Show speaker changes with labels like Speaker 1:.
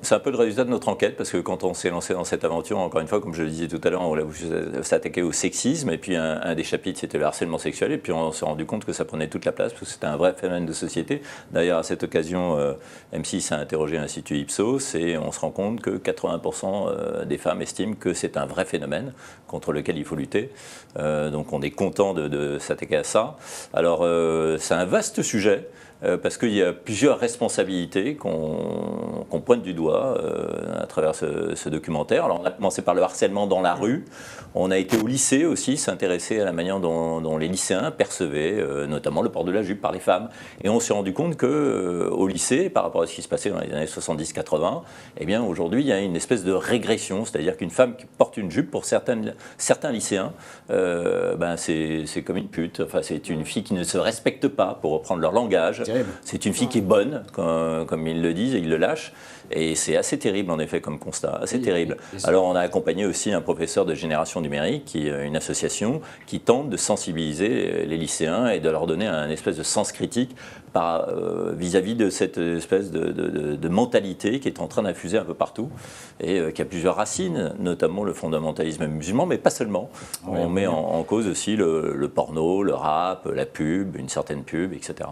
Speaker 1: C'est un peu le résultat de notre enquête, parce que quand on s'est lancé dans cette aventure, encore une fois, comme je le disais tout à l'heure, on s'est attaqué au sexisme, et puis un des chapitres c'était le harcèlement sexuel, et puis on s'est rendu compte que ça prenait toute la place, parce que c'était un vrai phénomène de société. D'ailleurs, à cette occasion, M6 a interrogé l'Institut Ipsos, et on se rend compte que 80% des femmes estiment que c'est un vrai phénomène contre lequel il faut lutter. Donc on est content de s'attaquer à ça. Alors c'est un vaste sujet. Parce qu'il y a plusieurs responsabilités qu'on pointe du doigt à travers ce documentaire. Alors on a commencé par le harcèlement dans la rue, on a été au lycée aussi, s'intéresser à la manière dont les lycéens percevaient notamment le port de la jupe par les femmes. Et on s'est rendu compte qu'au lycée, par rapport à ce qui se passait dans les années 70-80, eh bien aujourd'hui il y a une espèce de régression, c'est-à-dire qu'une femme qui porte une jupe, pour certains lycéens, c'est comme une pute, enfin, c'est une fille qui ne se respecte pas, pour reprendre leur langage. C'est une fille qui est bonne, comme ils le disent, et ils le lâchent. Et c'est assez terrible, en effet, comme constat, assez terrible. Alors, on a accompagné aussi un professeur de génération numérique, qui est une association qui tente de sensibiliser les lycéens et de leur donner un espèce de sens critique vis-à-vis de cette espèce de mentalité qui est en train d'infuser un peu partout et qui a plusieurs racines, notamment le fondamentalisme musulman, mais pas seulement. On met en cause aussi le porno, le rap, la pub, une certaine pub, etc.